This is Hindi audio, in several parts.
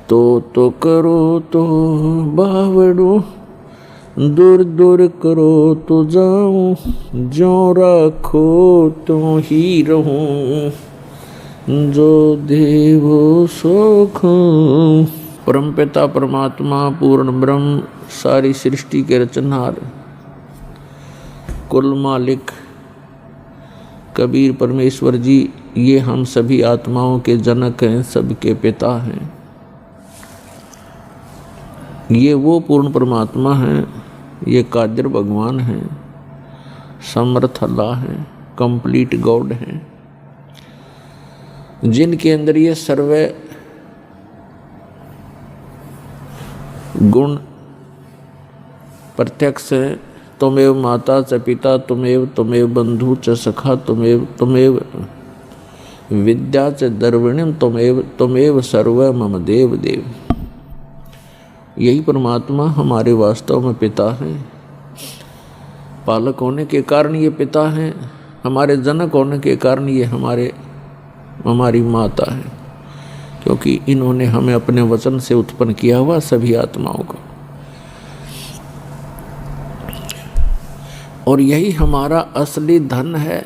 तो करो तो बावड़ो, दूर दूर करो तो जाऊं, जो रखो तो ही रहूं, जो देवो सो खाऊं। परमपिता परमात्मा पूर्ण ब्रह्म, सारी सृष्टि के रचनहार, कुल मालिक कबीर परमेश्वर जी, ये हम सभी आत्माओं के जनक हैं, सबके पिता हैं। ये वो पूर्ण परमात्मा हैं, ये कादिर भगवान हैं, समर्थ अल्लाह हैं, कंप्लीट गॉड हैं, जिनके अंदर ये सर्व गुण प्रत्यक्ष है। तुमेव माता च पिता, तुमेव बंधु च सखा, तुमेव विद्या च द्रविणम, तुमेव सर्व मम देव देव। यही परमात्मा हमारे वास्तव में पिता हैं। पालक होने के कारण ये पिता हैं, हमारे जनक होने के कारण ये हमारी माता है, क्योंकि इन्होंने हमें अपने वचन से उत्पन्न किया हुआ सभी आत्माओं को। और यही हमारा असली धन है,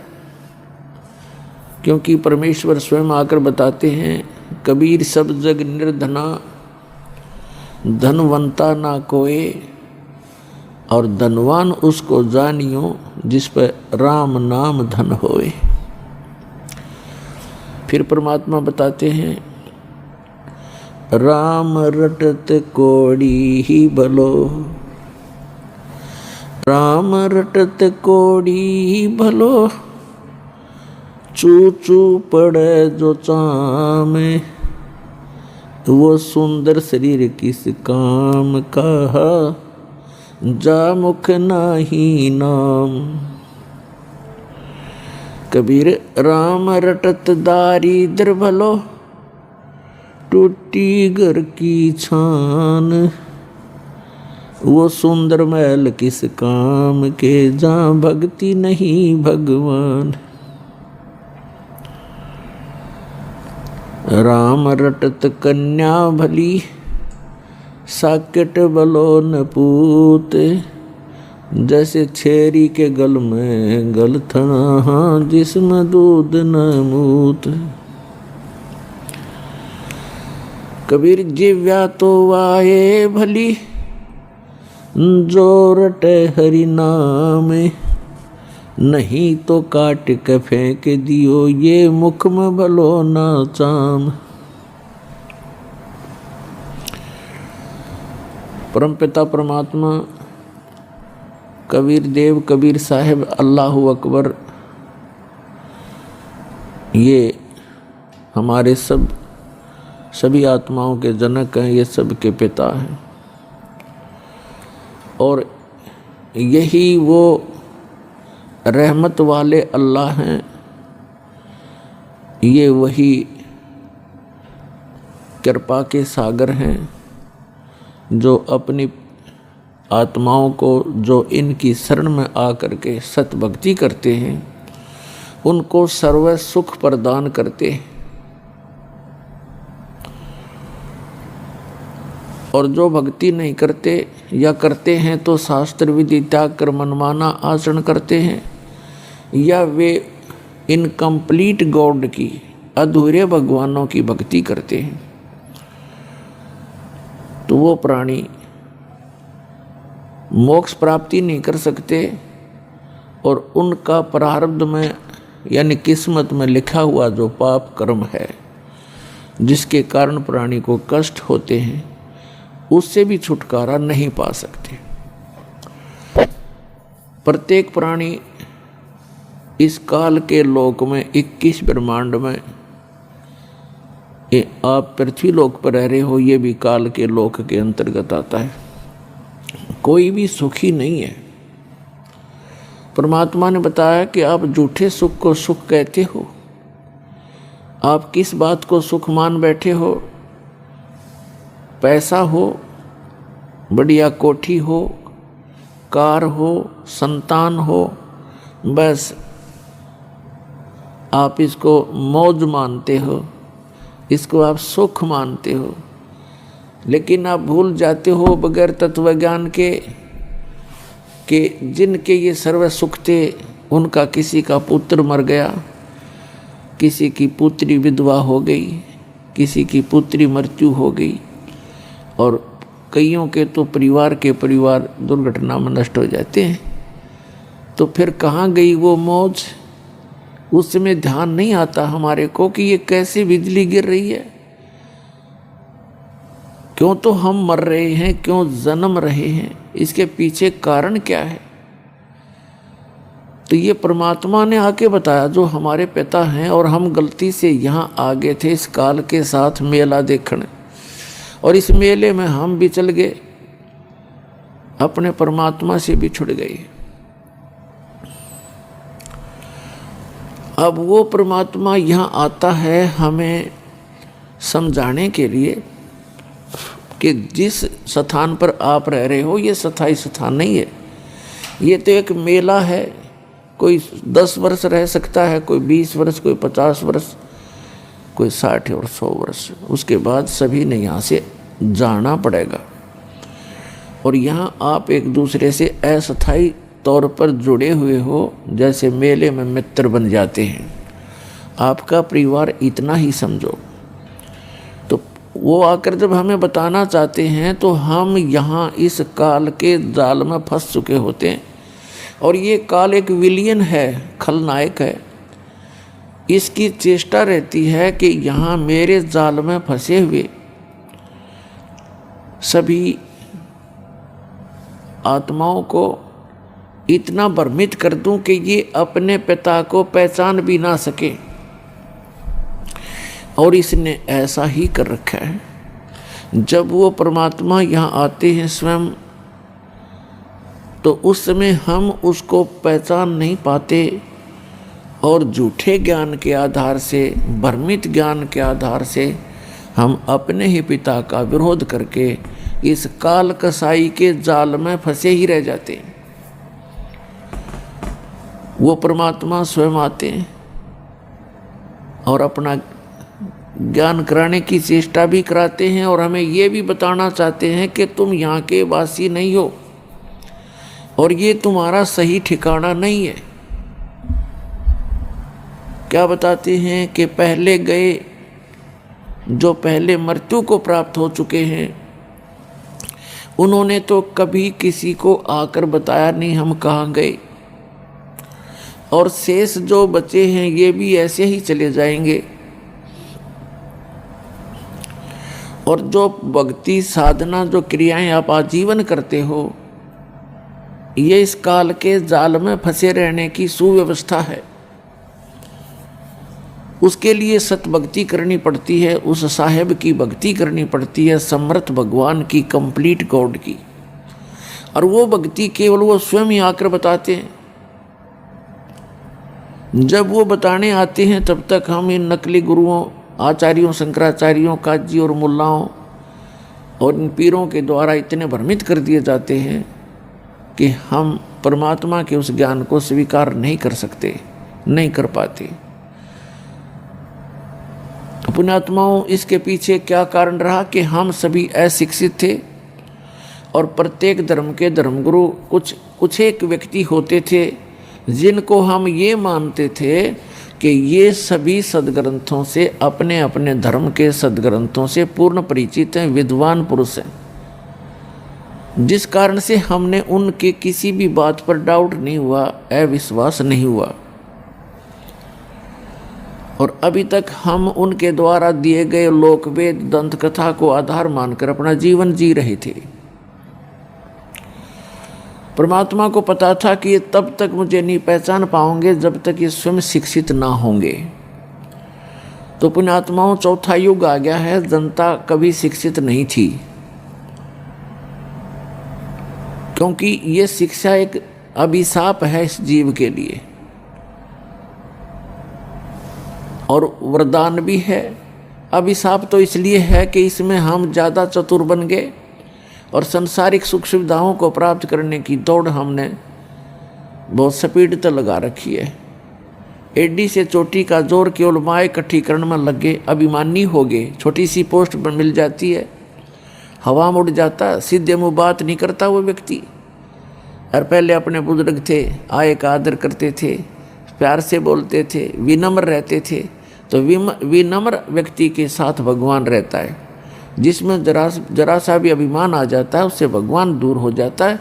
क्योंकि परमेश्वर स्वयं आकर बताते हैं, कबीर सब जग निर्धना, धनवंता ना कोई, और धनवान उसको जानियो, जिस पर राम नाम धन होए। फिर परमात्मा बताते हैं, राम रटत कोड़ी ही भलो, राम रटत कोड़ी भलो, चू चू पड़े जो चामे, वो सुंदर शरीर किस काम कहा, जा मुख नाही नाम। कबीर राम रटत दारिद्र भलो, टूटी घर की छान, वो सुंदर महल किस काम के, जहाँ भक्ति नहीं भगवान। राम रटत कन्या भली, साकेट बलो न पूत, जैसे छेरी के गल में गलथना, जिसमें दूध न मूत। कबीर जिव्या तो वाये भली, जो रटे हरि नाम, नहीं तो काट के फेंक दियो, ये मुख में भलो ना चाम। परमपिता परमात्मा कबीर देव, कबीर साहिब, अल्लाहु अकबर, ये हमारे सभी आत्माओं के जनक हैं, ये सबके पिता हैं। और यही वो रहमत वाले अल्लाह हैं, ये वही कृपा के सागर हैं, जो अपनी आत्माओं को, जो इनकी शरण में आकर के सत भक्ति करते हैं, उनको सर्व सुख प्रदान करते हैं। और जो भक्ति नहीं करते या करते हैं तो शास्त्र विधि त्याग कर मनमाना आचरण करते हैं, या वे इनकम्प्लीट गॉड की, अधूरे भगवानों की भक्ति करते हैं, तो वो प्राणी मोक्ष प्राप्ति नहीं कर सकते। और उनका प्रारब्ध में यानी किस्मत में लिखा हुआ जो पाप कर्म है, जिसके कारण प्राणी को कष्ट होते हैं, उससे भी छुटकारा नहीं पा सकते। प्रत्येक प्राणी इस काल के लोक में 21 ब्रह्मांड में, आप पृथ्वी लोक पर रह रहे हो, ये भी काल के लोक के अंतर्गत आता है। कोई भी सुखी नहीं है। परमात्मा ने बताया कि आप झूठे सुख को सुख कहते हो। आप किस बात को सुख मान बैठे हो? पैसा हो, बढ़िया कोठी हो, कार हो, संतान हो, बस आप इसको मौज मानते हो, इसको आप सुख मानते हो। लेकिन आप भूल जाते हो बगैर तत्व ज्ञान के जिनके ये सर्व सुख थे, उनका किसी का पुत्र मर गया, किसी की पुत्री विधवा हो गई, किसी की पुत्री मृत्यु हो गई, और कईयों के तो परिवार के परिवार दुर्घटना में नष्ट हो जाते हैं। तो फिर कहाँ गई वो मौज? उस समय ध्यान नहीं आता हमारे को कि ये कैसे बिजली गिर रही है, क्यों तो हम मर रहे हैं, क्यों जन्म रहे हैं, इसके पीछे कारण क्या है? तो ये परमात्मा ने आके बताया, जो हमारे पिता हैं, और हम गलती से यहाँ आ गए थे इस काल के साथ मेला देखने, और इस मेले में हम भी चल गए, अपने परमात्मा से भी छुड़ गए। अब वो परमात्मा यहाँ आता है हमें समझाने के लिए कि जिस स्थान पर आप रह रहे हो ये स्थायी स्थान नहीं है, ये तो एक मेला है। कोई 10 वर्ष रह सकता है, कोई 20 वर्ष, कोई 50 वर्ष, कोई 60 और 100 वर्ष, उसके बाद सभी ने यहाँ से जाना पड़ेगा। और यहाँ आप एक दूसरे से अस्थायी तौर पर जुड़े हुए हो, जैसे मेले में मित्र बन जाते हैं। आपका परिवार इतना ही समझो। तो वो आकर जब हमें बताना चाहते हैं तो हम यहाँ इस काल के जाल में फंस चुके होते हैं, और ये काल एक विलियन है, खलनायक है। इसकी चेष्टा रहती है कि यहाँ मेरे जाल में फंसे हुए सभी आत्माओं को इतना भ्रमित कर दूं कि ये अपने पिता को पहचान भी ना सके। और इसने ऐसा ही कर रखा है। जब वो परमात्मा यहाँ आते हैं स्वयं, तो उस समय हम उसको पहचान नहीं पाते, और झूठे ज्ञान के आधार से, भ्रमित ज्ञान के आधार से हम अपने ही पिता का विरोध करके इस काल कसाई के जाल में फंसे ही रह जाते हैं। वो परमात्मा स्वयं आते हैं और अपना ज्ञान कराने की चेष्टा भी कराते हैं, और हमें ये भी बताना चाहते हैं कि तुम यहाँ के वासी नहीं हो, और ये तुम्हारा सही ठिकाना नहीं है। क्या बताते हैं कि पहले गए, जो पहले मृत्यु को प्राप्त हो चुके हैं, उन्होंने तो कभी किसी को आकर बताया नहीं हम कहाँ गए, और शेष जो बचे हैं ये भी ऐसे ही चले जाएंगे। और जो भक्ति साधना, जो क्रियाएं आप आजीवन करते हो, ये इस काल के जाल में फंसे रहने की सुव्यवस्था है। उसके लिए सतभक्ति करनी पड़ती है, उस साहेब की भक्ति करनी पड़ती है, समर्थ भगवान की, कंप्लीट गॉड की। और वो भक्ति केवल वो स्वयं ही आकर बताते हैं। जब वो बताने आते हैं तब तक हम इन नकली गुरुओं, आचार्यों, शंकराचार्यों, काजी और मुल्लाओं और इन पीरों के द्वारा इतने भ्रमित कर दिए जाते हैं कि हम परमात्मा के उस ज्ञान को स्वीकार नहीं कर सकते, नहीं कर पाते। पुण्यात्माओं, इसके पीछे क्या कारण रहा कि हम सभी अशिक्षित थे, और प्रत्येक धर्म के धर्मगुरु कुछ एक व्यक्ति होते थे जिनको हम ये मानते थे कि ये सभी सदग्रंथों से, अपने अपने धर्म के सदग्रंथों से पूर्ण परिचित हैं, विद्वान पुरुष हैं, जिस कारण से हमने उनके किसी भी बात पर डाउट नहीं हुआ, अविश्वास नहीं हुआ। और अभी तक हम उनके द्वारा दिए गए लोकवेद, दंत कथा को आधार मानकर अपना जीवन जी रहे थे। परमात्मा को पता था कि ये तब तक मुझे नहीं पहचान पाओगे जब तक ये स्वयं शिक्षित ना होंगे। तो पुण्यात्माओं, चौथा युग आ गया है, जनता कभी शिक्षित नहीं थी, क्योंकि ये शिक्षा एक अभिशाप है इस जीव के लिए, और वरदान भी है। अभिशाप तो इसलिए है कि इसमें हम ज़्यादा चतुर बन गए, और संसारिक सुख सुविधाओं को प्राप्त करने की दौड़ हमने बहुत स्पीड तो लगा रखी है। एडी से चोटी का जोर केवल माए इकट्ठी करने में लग गए, अभिमानी हो गए। छोटी सी पोस्ट मिल जाती है, हवा में उड़ जाता, सीधे मुँह बात नहीं करता वो व्यक्ति। और पहले अपने बुजुर्ग थे, आए का आदर करते थे, प्यार से बोलते थे, विनम्र रहते थे। तो विनम्र व्यक्ति के साथ भगवान रहता है। जिसमें जरा सा भी अभिमान आ जाता है उससे भगवान दूर हो जाता है।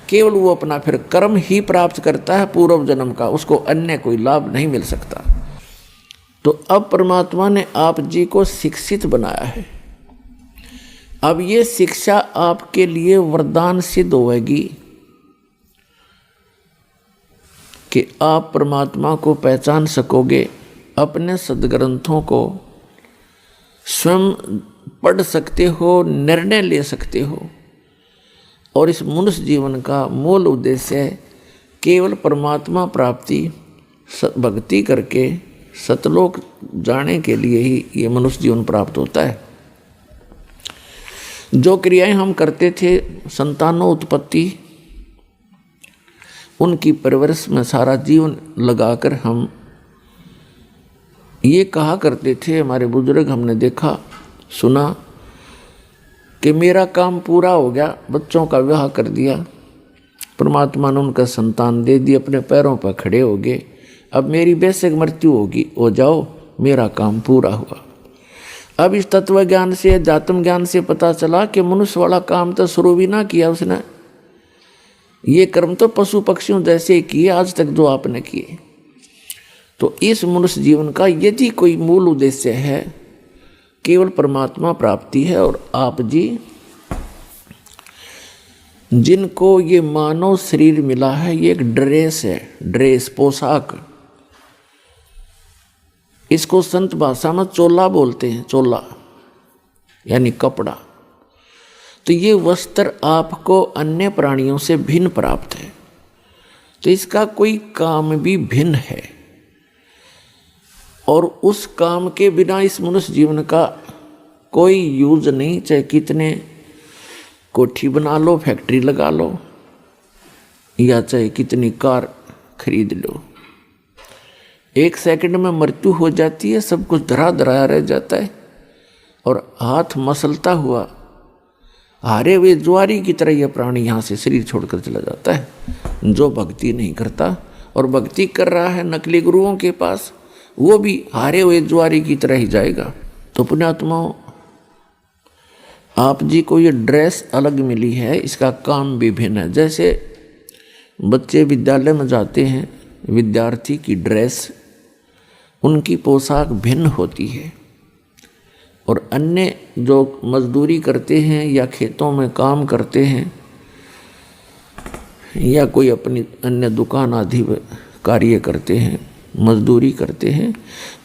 केवल वो अपना फिर कर्म ही प्राप्त करता है पूर्व जन्म का, उसको अन्य कोई लाभ नहीं मिल सकता। तो अब परमात्मा ने आप जी को शिक्षित बनाया है। अब ये शिक्षा आपके लिए वरदान सिद्ध होगी कि आप परमात्मा को पहचान सकोगे, अपने सद्ग्रंथों को स्वयं पढ़ सकते हो, निर्णय ले सकते हो। और इस मनुष्य जीवन का मूल उद्देश्य है केवल परमात्मा प्राप्ति, भक्ति करके सतलोक जाने के लिए ही ये मनुष्य जीवन प्राप्त होता है। जो क्रियाएं हम करते थे, संतानों उत्पत्ति, उनकी परवरिश में सारा जीवन लगाकर हम ये कहा करते थे, हमारे बुजुर्ग, हमने देखा सुना कि मेरा काम पूरा हो गया, बच्चों का विवाह कर दिया, परमात्मा ने उनका संतान दे दी, अपने पैरों पर खड़े हो गए, अब मेरी बेशक मृत्यु होगी, हो जाओ, मेरा काम पूरा हुआ। अब इस तत्व ज्ञान से, अध्यात्म ज्ञान से पता चला कि मनुष्य वाला काम तो शुरू भी ना किया उसने, ये कर्म तो पशु पक्षियों जैसे किए आज तक जो आपने किए। तो इस मनुष्य जीवन का यदि कोई मूल उद्देश्य है, केवल परमात्मा प्राप्ति है। और आप जी जिनको ये मानव शरीर मिला है, ये एक ड्रेस है, ड्रेस पोशाक, इसको संत भाषा में चोला बोलते हैं, चोला यानी कपड़ा। तो ये वस्त्र आपको अन्य प्राणियों से भिन्न प्राप्त है, तो इसका कोई काम भी भिन्न है। और उस काम के बिना इस मनुष्य जीवन का कोई यूज नहीं, चाहे कितने कोठी बना लो, फैक्ट्री लगा लो, या चाहे कितनी कार खरीद लो, एक सेकंड में मृत्यु हो जाती है, सब कुछ धरा धराया रह जाता है। और हाथ मसलता हुआ हारे हुए ज्वारी की तरह यह प्राणी यहाँ से शरीर छोड़कर चला जाता है। जो भक्ति नहीं करता और भक्ति कर रहा है नकली गुरुओं के पास, वो भी हारे हुए ज्वारी की तरह ही जाएगा। तो पुण्यात्माओं, आप जी को ये ड्रेस अलग मिली है, इसका काम भी भिन्न है। जैसे बच्चे विद्यालय में जाते हैं, विद्यार्थी की ड्रेस, उनकी पोशाक भिन्न होती है। और अन्य जो मजदूरी करते हैं या खेतों में काम करते हैं या कोई अपनी अन्य दुकान आदि कार्य करते हैं, मजदूरी करते हैं,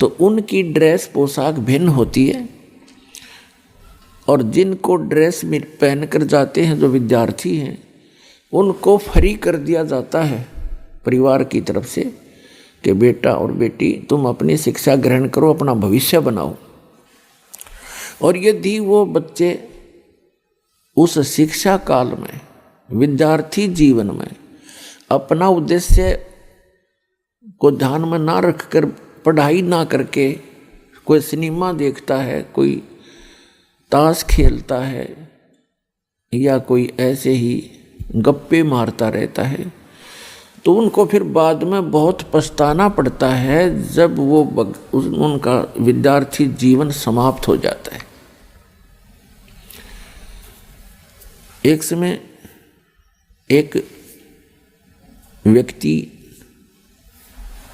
तो उनकी ड्रेस पोशाक भिन्न होती है। और जिनको ड्रेस पहन कर जाते हैं, जो विद्यार्थी हैं, उनको फ्री कर दिया जाता है परिवार की तरफ से कि बेटा और बेटी तुम अपनी शिक्षा ग्रहण करो, अपना भविष्य बनाओ। और यदि वो बच्चे उस शिक्षा काल में, विद्यार्थी जीवन में अपना उद्देश्य को ध्यान में ना रखकर, पढ़ाई ना करके कोई सिनेमा देखता है, कोई ताश खेलता है, या कोई ऐसे ही गप्पे मारता रहता है, तो उनको फिर बाद में बहुत पछताना पड़ता है जब वो उनका विद्यार्थी जीवन समाप्त हो जाता है। एक समय एक व्यक्ति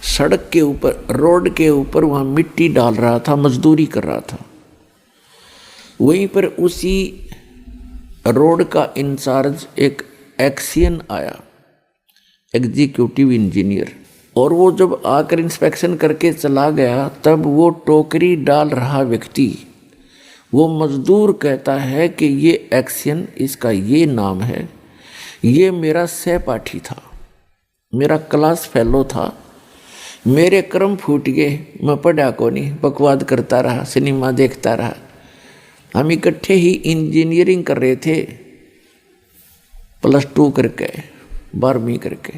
सड़क के ऊपर, रोड के ऊपर वहाँ मिट्टी डाल रहा था, मजदूरी कर रहा था। वहीं पर उसी रोड का इंचार्ज एक एक्सियन आया, एग्जीक्यूटिव इंजीनियर, और वो जब आकर इंस्पेक्शन करके चला गया, तब वो टोकरी डाल रहा व्यक्ति, वो मजदूर कहता है कि ये एक्सियन, इसका ये नाम है, ये मेरा सहपाठी था, मेरा क्लास फेलो था, मेरे कर्म फूट गए, मैं पढ़ा को नहीं, बकवाद करता रहा, सिनेमा देखता रहा। हम इकट्ठे ही इंजीनियरिंग कर रहे थे, +2 करके, 12वीं करके,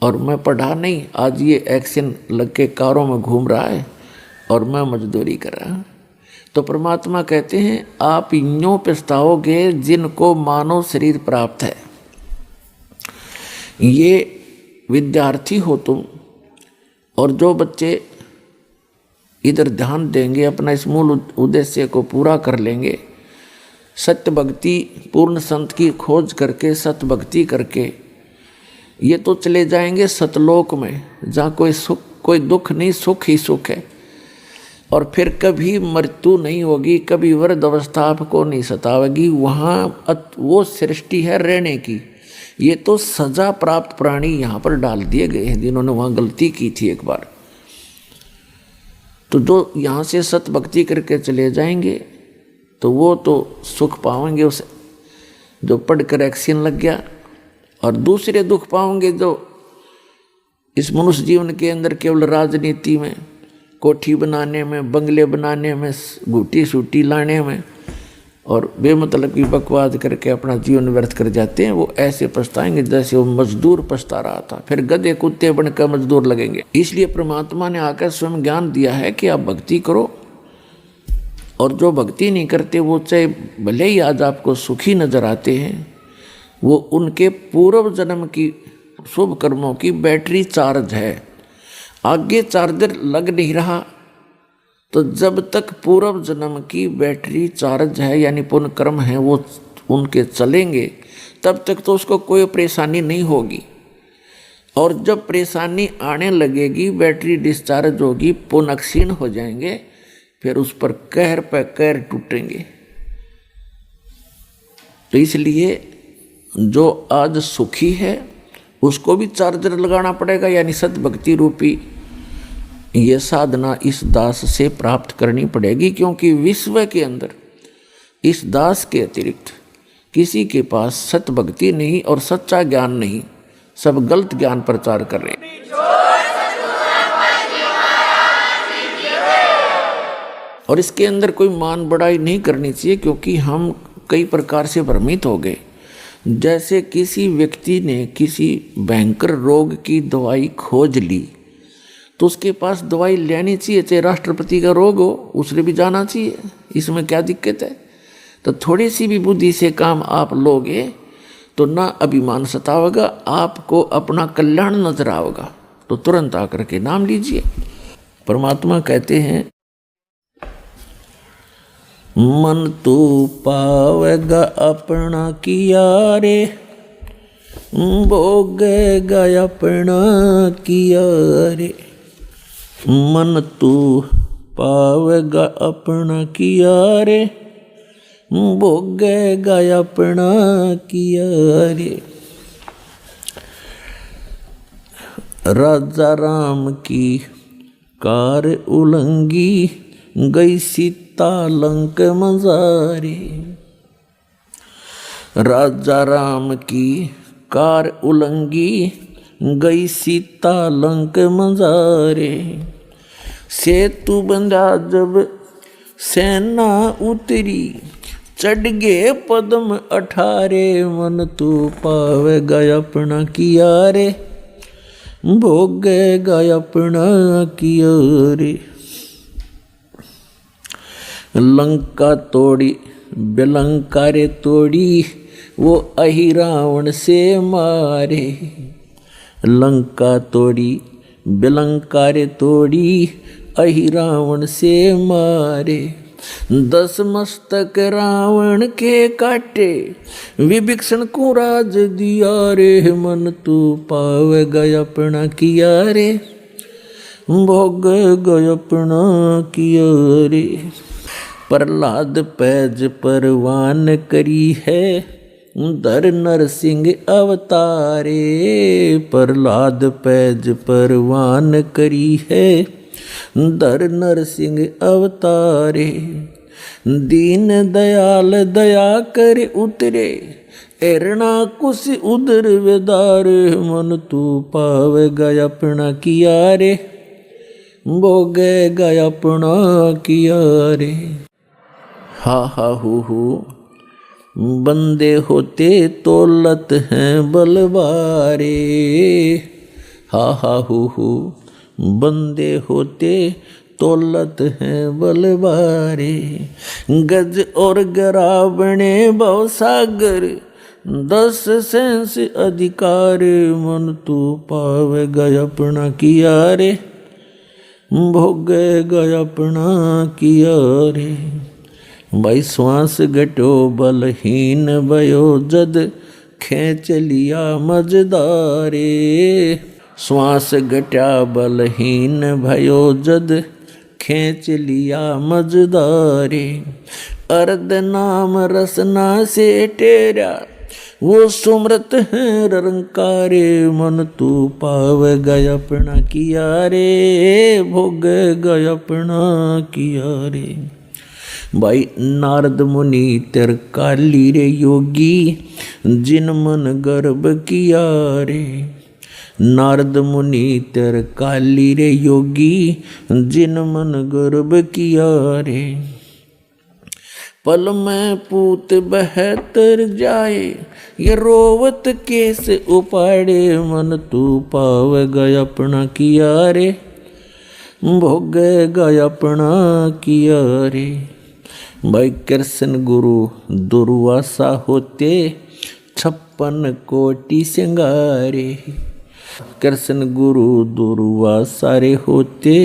और मैं पढ़ा नहीं। आज ये एक्शन लग के कारों में घूम रहा है और मैं मजदूरी कर रहा। तो परमात्मा कहते हैं आप यूं पछताओगे जिनको मानव शरीर प्राप्त है। ये विद्यार्थी हो तुम, और जो बच्चे इधर ध्यान देंगे, अपना इस मूल उद्देश्य को पूरा कर लेंगे, सत्य भक्ति पूर्ण संत की खोज करके सत्य भक्ति करके, ये तो चले जाएंगे सतलोक में, जहाँ कोई सुख कोई दुख नहीं, सुख ही सुख है। और फिर कभी मृत्यु नहीं होगी, कभी वृद्ध अवस्था आपको नहीं सतावेगी। वहाँ वो सृष्टि है रहने की। ये तो सजा प्राप्त प्राणी यहाँ पर डाल दिए गए हैं जिन्होंने वहाँ गलती की थी एक बार। तो जो यहाँ से सत भक्ति करके चले जाएंगे तो वो तो सुख पाएंगे उसे जो पढ़कर एक्सीन लग गया, और दूसरे दुख पाओगे जो इस मनुष्य जीवन के अंदर केवल राजनीति में, कोठी बनाने में, बंगले बनाने में, घूटी सूटी लाने में और बेमतलब की बकवास करके अपना जीवन व्यर्थ कर जाते हैं। वो ऐसे पछताएंगे जैसे वो मजदूर पछता रहा था, फिर गधे कुत्ते बनकर मजदूर लगेंगे। इसलिए परमात्मा ने आकर स्वयं ज्ञान दिया है कि आप भक्ति करो, और जो भक्ति नहीं करते वो चाहे भले ही आज आपको सुखी नजर आते हैं, वो उनके पूर्व जन्म की शुभ कर्मों की बैटरी चार्ज है। आगे चार्जर लग नहीं रहा, तो जब तक पूर्व जन्म की बैटरी चार्ज है यानी पुण्य कर्म है वो उनके चलेंगे, तब तक तो उसको कोई परेशानी नहीं होगी। और जब परेशानी आने लगेगी, बैटरी डिस्चार्ज होगी, पुण्य क्षीण हो जाएंगे, फिर उस पर कहर पे कहर टूटेंगे। तो इसलिए जो आज सुखी है उसको भी चार्जर लगाना पड़ेगा, यानी सद्भक्ति रूपी ये साधना इस दास से प्राप्त करनी पड़ेगी। क्योंकि विश्व के अंदर इस दास के अतिरिक्त किसी के पास सत्भक्ति नहीं और सच्चा ज्ञान नहीं, सब गलत ज्ञान प्रचार कर रहे हैं। और इसके अंदर कोई मान बढ़ाई नहीं करनी चाहिए, क्योंकि हम कई प्रकार से भ्रमित हो गए। जैसे किसी व्यक्ति ने किसी भयंकर रोग की दवाई खोज ली, तो उसके पास दवाई लेनी चाहिए, चाहे राष्ट्रपति का रोग हो, उसने भी जाना चाहिए, इसमें क्या दिक्कत है। तो थोड़ी सी भी बुद्धि से काम आप लोगे तो ना अभिमान सतावेगा, आपको अपना कल्याण नजर आएगा, तो तुरंत आकर के नाम लीजिए। परमात्मा कहते हैं मन तू पावेगा अपना किया रे, भोगेगा अपना किया रे। मन तू पावेगा अपना किया रे, भोगेगा अपना किया रे। राजा राम की कार उलंगी, गई सीता लंक मजारे। राजा राम की कार उलंगी, गई सीता लंक मजारे। सेतु बंधा जब सेना उतरी, चढ़ गए पद्म 18। मन तू पावेगा अपना किया रे, भोगेगा अपना किया रे। लंका तोड़ी बेलंका रे तोड़ी, वो अहि रावण से मारे। लंका तोड़ी बेलंका रे तोड़ी, अहि रावण से मारे। 10 मस्तक रावण के काटे, विभीषण को राज दिया रे। मन तू पावेगा अपना किया रे, भोगेगा अपना किया रे। प्रहलाद पैज परवान करी है, धर नरसिंह अवतारे। प्रहलाद पैज परवान करी है, धर नरसिंह अवतारे। दीन दयाल दया कर उतरे, एरना कुश उदर वेदारे। मन तू पावेगा अपना किया रे, भोगेगा अपना किया रे। हा हा हु बंदे होते तौलत हैं बलवारे। हा हा हु बंदे होते तोलत है बलबारे। गज और गरावणे भव सागर 10 सेंस अधिकार। मन तू पावेगा अपना किया रे, भोगेगा अपना किया रे। भाई श्वास घटो बलहीन भयो जद खेच लिया मजदारे। श्वास घटा बलहीन भयो जद खेच लिया मजदारे। अर्ध नाम रसना से टेरा वो सुमृत है रंकारे। मन तू पावेगा अपना किया रे, भोगेगा अपना किया रे। भाई नारद मुनि तेर काली रे योगी जिन मन गर्भ किया रे। नारद मुनि तेर काली रे योगी जिन मन गर्भ किया रे। पल में पूत बहतर जाए ये रोवत केस उपाड़े। मन तू पावेगा अपना किया रे, भोगेगा अपना किया रे। भाई कृष्ण गुरु दुर्वासा होते 56 कोटि सिंगारे। कृष्ण गुरु दुर्वासा रे होते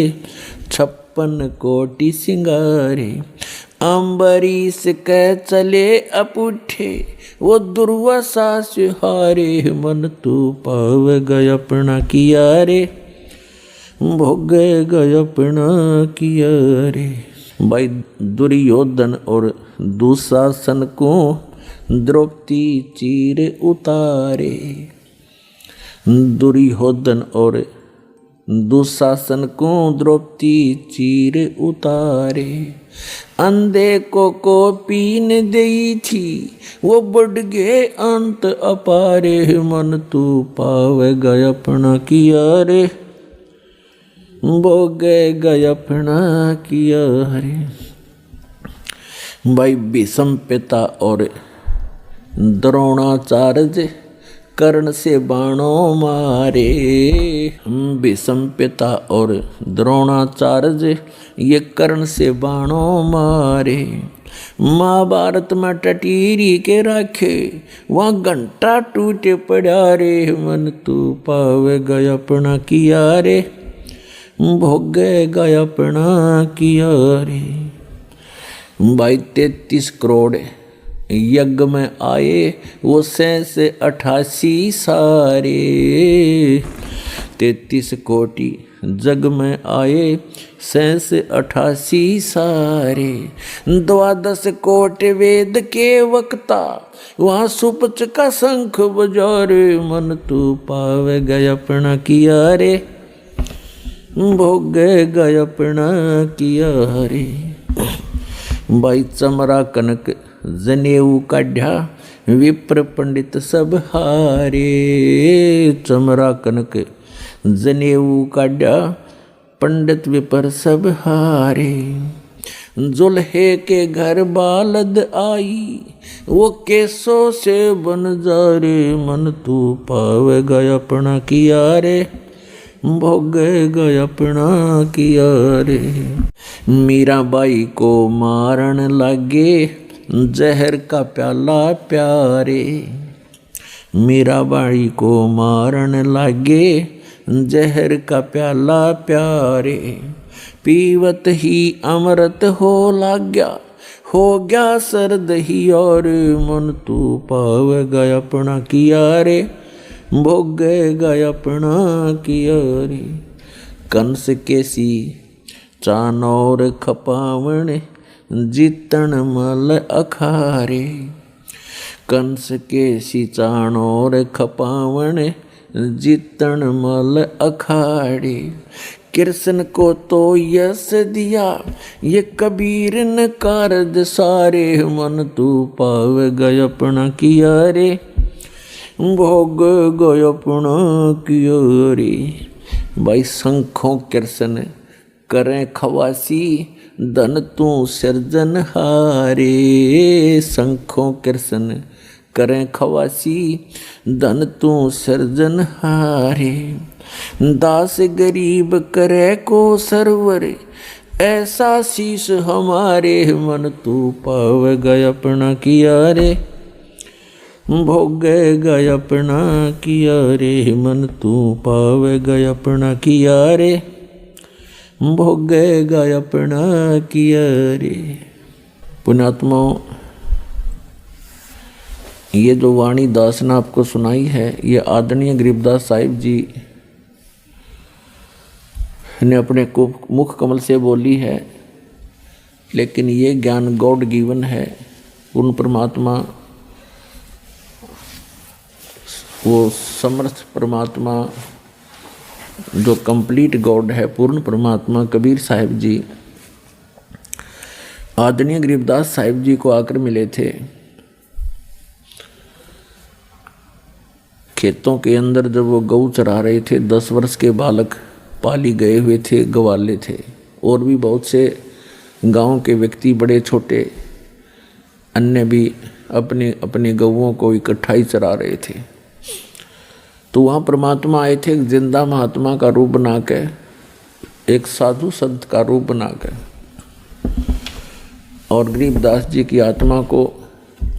56 कोटि सिंगारे। अम्बरीश कह चले अपुठे वो दुर्वासा से हारे। मन तू पावेगा अपना किया रे, भोगेगा अपना किया रे। भाई दुर्योधन और दुशासन को द्रौपदी चीर उतारे। दुर्योधन और दुशासन को द्रौपदी चीर उतारे। अंधे को पीन दी थी वो बढ़ गए अंत अपारे। मन तू पावेगा अपना किया रे, भोगेगा अपना किया रे। भाई भीष्म पिता और द्रोणाचार्य कर्ण से बाणों मारे। भीष्म पिता और द्रोणाचार्य ये कर्ण से बाणों मारे। महाभारत में टटीरी के राखे वहाँ घंटा टूटे पड़ा रे। मन तू पावेगा अपना किया रे, भोगेगा अपना किया रे। भाई 33 करोड़ यज्ञ में आए वो 88 सारे। 33 कोटि जग में आए 88 सारे। 12 कोटि वेद के वक्ता वहाँ सुपच का शंख बजारे। मन तू पावेगा अपना किया रे, भोगेगा अपना किया रे। भाई चमरा कनक जनेऊ काढ़ा विप्र पंडित सब हारे। चमरा कनक जनेऊ काढ़ा पंडित विप्र सब हारे। जुल्हे के घर बालद आई वो केसों से बन जा रे। मन तू पावेगा अपना किया रे, भोगेगा अपना किया रे। मीराबाई को मारन लागे जहर का प्याला प्यारे। मीराबाई को मारन लागे जहर का प्याला प्यारे। पीवत ही अमृत हो लाग्या हो गया सर्द ही और। मन तू पावेगा अपना किया रे, भोगेगा अपना किया रे। कंस केसी चानौर खपावण जीतन मल अखारे। कंस केसी चानौर खपावण जीतन मल अखाड़े। कृष्ण को तो यश दिया ये कबीर न कारज सारे। मन तू पावेगा अपना किया रे, भोगेगा अपना किया रे। भाई शंखों कृष्ण करें खवासी धन तू सृजन हारे। शंखों कृष्ण करें खवासी धन तू सृजन हारे। दास गरीब करे को सरवर ऐसा शीश हमारे मन तू पावेगा अपना किया रे, भोगेगा अपना किया रे, मन तू पावेगा अपना किया रे, भोगेगा अपना किया रे। पुण्यात्माओं, ये जो वाणी दास ने आपको सुनाई है, ये आदरणीय गरीबदास साहिब जी ने अपने मुख कमल से बोली है, लेकिन ये ज्ञान गॉड गिवन है। पूर्ण परमात्मा, वो समर्थ परमात्मा जो कंप्लीट गॉड है, पूर्ण परमात्मा कबीर साहिब जी आदरणीय गरीबदास साहिब जी को आकर मिले थे। खेतों के अंदर जब वो गऊ चरा रहे थे, 10 वर्ष के बालक पाली गए हुए थे, गवाले थे, और भी बहुत से गांव के व्यक्ति बड़े छोटे अन्य भी अपने अपने गऊओं को इकट्ठा ही चरा रहे थे। तो वहाँ परमात्मा आए थे, एक जिंदा महात्मा का रूप बना के, एक साधु संत का रूप बना के, और गरीबदास जी की आत्मा को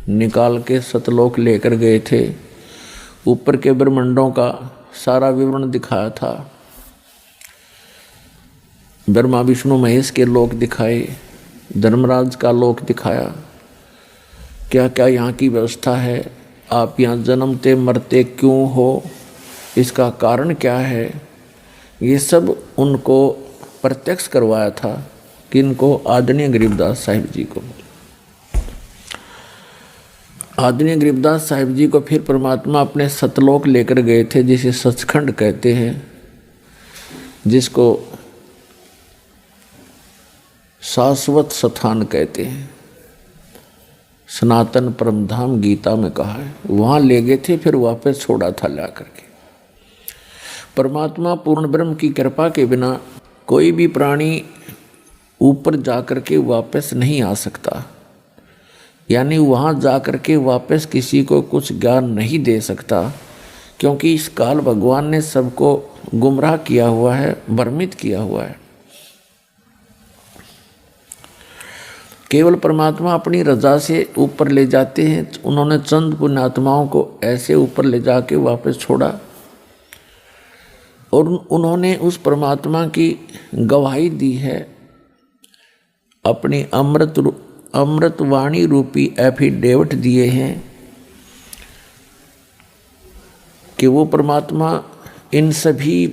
निकाल के सतलोक लेकर गए थे। ऊपर के ब्रह्मांडों का सारा विवरण दिखाया था, ब्रह्मा विष्णु महेश के लोक दिखाए, धर्मराज का लोक दिखाया, क्या क्या यहाँ की व्यवस्था है, आप यहाँ जन्मते मरते क्यों हो, इसका कारण क्या है, ये सब उनको प्रत्यक्ष करवाया था। किनको? आदरणीय गरीबदास साहिब जी को। आदरणीय गरीबदास साहिब जी को फिर परमात्मा अपने सतलोक लेकर गए थे, जिसे सचखंड कहते हैं, जिसको शाश्वत स्थान कहते हैं, सनातन परमधाम गीता में कहा है। वहाँ ले गए थे, फिर वापस छोड़ा था ला करके। परमात्मा पूर्ण ब्रह्म की कृपा के बिना कोई भी प्राणी ऊपर जा कर के वापस नहीं आ सकता, यानी वहाँ जा कर के वापस किसी को कुछ ज्ञान नहीं दे सकता, क्योंकि इस काल भगवान ने सबको गुमराह किया हुआ है, भ्रमित किया हुआ है। केवल परमात्मा अपनी रजा से ऊपर ले जाते हैं। उन्होंने चंद पुण्यात्माओं को ऐसे ऊपर ले जाके वापस छोड़ा, और उन्होंने उस परमात्मा की गवाही दी है, अपनी अमृत वाणी रूपी एफिडेविट दिए हैं कि वो परमात्मा इन सभी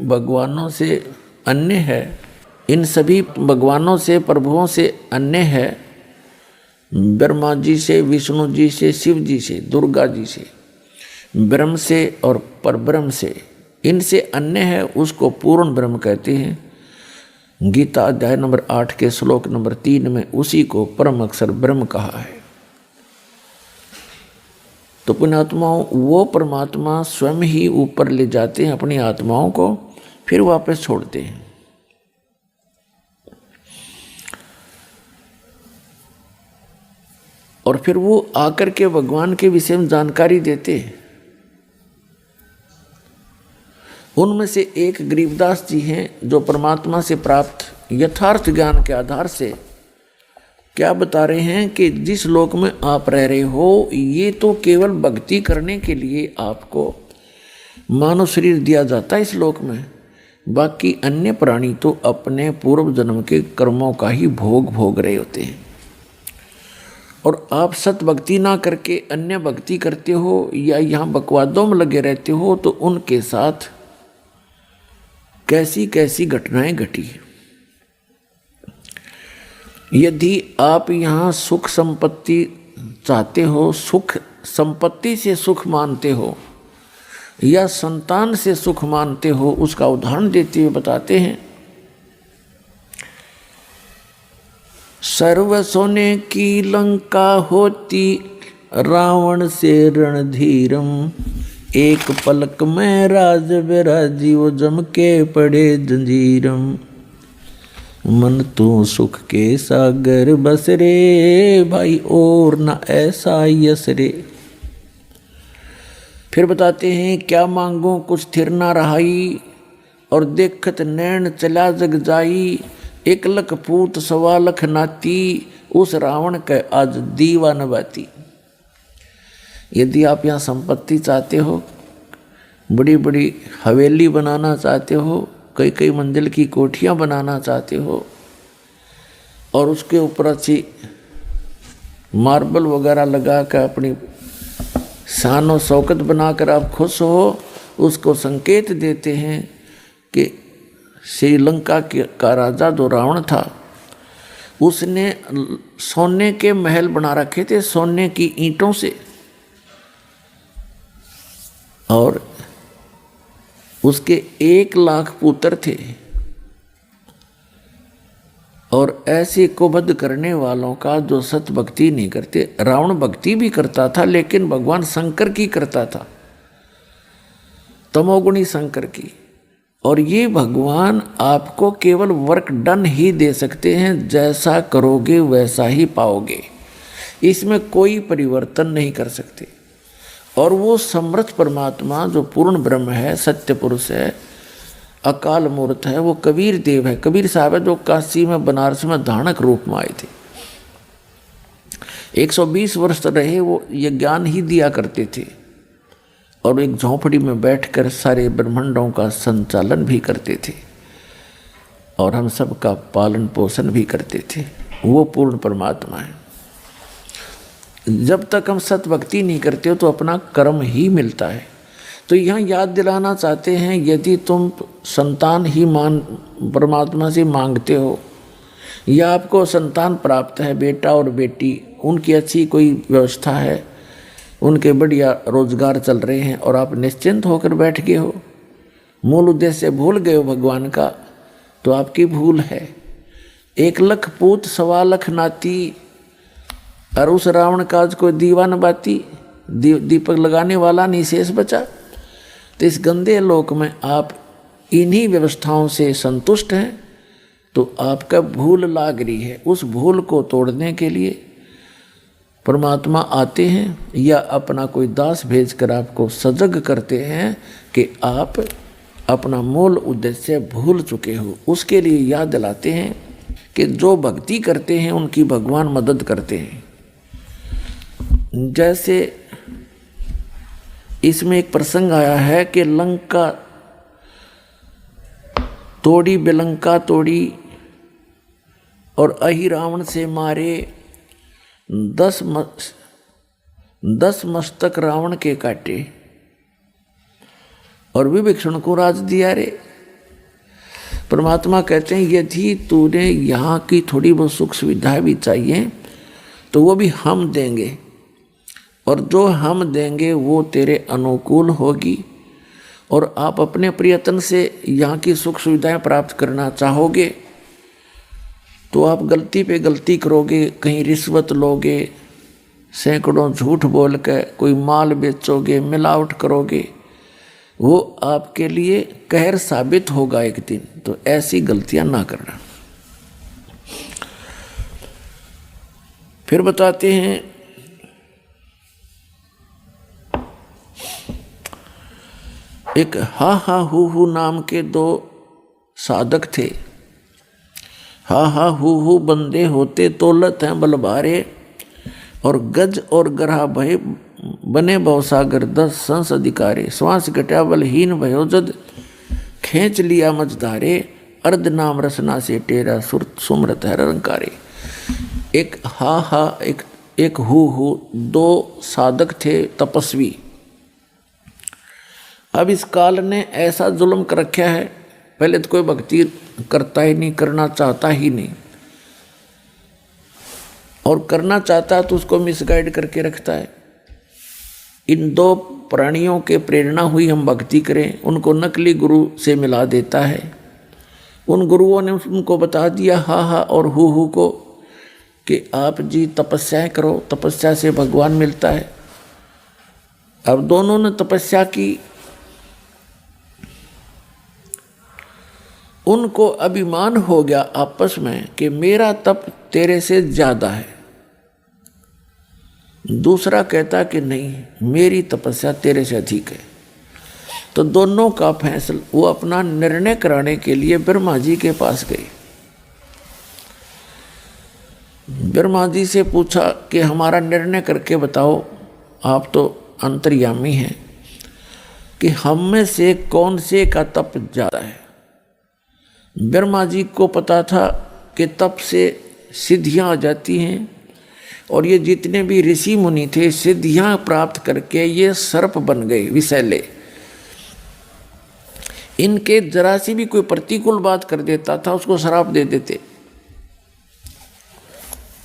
भगवानों से अन्य है, इन सभी भगवानों से, प्रभुओं से अन्य है। ब्रह्मा जी से, विष्णु जी से, शिव जी से, दुर्गा जी से, ब्रह्म से और परब्रह्म से, इनसे अन्य है, उसको पूर्ण ब्रह्म कहते हैं। गीता अध्याय नंबर 8 के श्लोक नंबर 3 में उसी को परम अक्षर ब्रह्म कहा है। तो पुण्यात्माओं, वो परमात्मा स्वयं ही ऊपर ले जाते हैं अपनी आत्माओं को, फिर वापस छोड़ते हैं। और फिर वो आकर के भगवान के विषय में जानकारी देते हैं। उनमें से एक गरीबदास जी हैं, जो परमात्मा से प्राप्त यथार्थ ज्ञान के आधार से क्या बता रहे हैं कि जिस लोक में आप रह रहे हो, ये तो केवल भक्ति करने के लिए आपको मानव शरीर दिया जाता है इस लोक में। बाकी अन्य प्राणी तो अपने पूर्व जन्म के कर्मों का ही भोग रहे होते हैं। और आप सत भक्ति ना करके अन्य भक्ति करते हो या यहाँ बकवादों में लगे रहते हो, तो उनके साथ कैसी कैसी घटनाएं घटी। यदि आप यहाँ सुख संपत्ति चाहते हो, सुख संपत्ति से सुख मानते हो या संतान से सुख मानते हो, उसका उदाहरण देते हुए बताते हैं। सर्व सोने की लंका होती रावण से रणधीरम, एक पलक में राज विराजी वो जम के पड़े जंजीरम, मन तो सुख के सागर बस रे भाई और ना ऐसा यस रे। फिर बताते हैं, क्या मांगो कुछ थिर ना रहाई, और देखत नैन चला जग जाई, एक लख पूत सवा लख नाती, उस रावण के आज दीवान बाती। यदि आप यहाँ संपत्ति चाहते हो, बड़ी बड़ी हवेली बनाना चाहते हो, कई कई मंजिल की कोठियाँ बनाना चाहते हो, और उसके ऊपर अच्छी मार्बल वगैरह लगा कर अपनी शान और शौकत बनाकर आप खुश हो, उसको संकेत देते हैं कि श्रीलंका का राजा जो रावण था, उसने सोने के महल बना रखे थे, सोने की ईंटों से, और उसके 1 लाख पुत्र थे। और ऐसे कुबद करने वालों का जो सत भक्ति नहीं करते, रावण भक्ति भी करता था लेकिन भगवान शंकर की करता था, तमोगुणी शंकर की। और ये भगवान आपको केवल वर्क डन ही दे सकते हैं, जैसा करोगे वैसा ही पाओगे, इसमें कोई परिवर्तन नहीं कर सकते। और वो समर्थ परमात्मा जो पूर्ण ब्रह्म है, सत्य पुरुष है, अकाल मूर्त है, वो कबीर देव है। कबीर साहब है जो काशी में बनारस में धानक रूप में आए थे, 120 वर्ष रहे, वो ये ज्ञान ही दिया करते थे, और एक झोंपड़ी में बैठकर सारे ब्रह्मांडों का संचालन भी करते थे, और हम सब का पालन पोषण भी करते थे। वो पूर्ण परमात्मा है। जब तक हम सत भक्ति नहीं करते हो तो अपना कर्म ही मिलता है। तो यहाँ याद दिलाना चाहते हैं, यदि तुम संतान ही परमात्मा से मांगते हो, या आपको संतान प्राप्त है, बेटा और बेटी, उनकी अच्छी कोई व्यवस्था है, उनके बढ़िया रोजगार चल रहे हैं, और आप निश्चिंत होकर बैठ गए हो, मूल उद्देश्य भूल गए हो भगवान का, तो आपकी भूल है। 1 लख पूत सवा लख नाती, और उस रावण का आज कोई दीवान बाती, दीपक लगाने वाला नहीं शेष बचा। तो इस गंदे लोक में आप इन्हीं व्यवस्थाओं से संतुष्ट हैं, तो आपका भूल लाग रही है। उस भूल को तोड़ने के लिए परमात्मा आते हैं, या अपना कोई दास भेजकर आपको सजग करते हैं कि आप अपना मूल उद्देश्य भूल चुके हो। उसके लिए याद दिलाते हैं कि जो भक्ति करते हैं उनकी भगवान मदद करते हैं। जैसे इसमें एक प्रसंग आया है कि लंका तोड़ी बिलंका तोड़ी, और अहि रावण से मारे 10 मस्तक रावण के काटे, और विभीषण को राज दिया रे। परमात्मा कहते हैं यदि तूने यहाँ की थोड़ी बहुत सुख सुविधा भी चाहिए तो वो भी हम देंगे, और जो हम देंगे वो तेरे अनुकूल होगी। और आप अपने प्रयत्न से यहाँ की सुख सुविधाएं प्राप्त करना चाहोगे तो आप गलती पे गलती करोगे, कहीं रिश्वत लोगे, सैकड़ों झूठ बोल के कोई माल बेचोगे, मिलावट करोगे, वो आपके लिए कहर साबित होगा एक दिन। तो ऐसी गलतियां ना करना। फिर बताते हैं, एक हा हा हु नाम के 2 साधक थे। हा हा हु बंदे होते तोलत हैं बलभारे, और गज और गरहा भय बने भवसागर 10 संस अधिकारे। श्वास घटा बलहीन भयो जद खींच लिया मझधारे, अर्ध नाम रसना से टेरा सुमरत है रंकारे। एक हा हा एक हु 2 साधक थे तपस्वी। अब इस काल ने ऐसा जुल्म कर रखा है, पहले तो कोई भक्ति करता ही नहीं, करना चाहता ही नहीं, और करना चाहता तो उसको मिसगाइड करके रखता है। इन 2 प्राणियों के प्रेरणा हुई हम भक्ति करें, उनको नकली गुरु से मिला देता है। उन गुरुओं ने उनको बता दिया हा हा और हु को कि आप जी तपस्या करो, तपस्या से भगवान मिलता है। अब दोनों ने तपस्या की, उनको अभिमान हो गया आपस में कि मेरा तप तेरे से ज्यादा है। दूसरा कहता कि नहीं, मेरी तपस्या तेरे से अधिक है। तो दोनों का फैसला, वो अपना निर्णय कराने के लिए ब्रह्मा जी के पास गए। ब्रह्मा जी से पूछा कि हमारा निर्णय करके बताओ, आप तो अंतर्यामी हैं, कि हम में से कौन से का तप ज़्यादा है। ब्रह्मा जी को पता था कि तप से सिद्धियाँ आ जाती हैं, और ये जितने भी ऋषि मुनि थे सिद्धियाँ प्राप्त करके ये सर्प बन गए विषैले। इनके जरा सी भी कोई प्रतिकूल बात कर देता था उसको श्राप दे देते,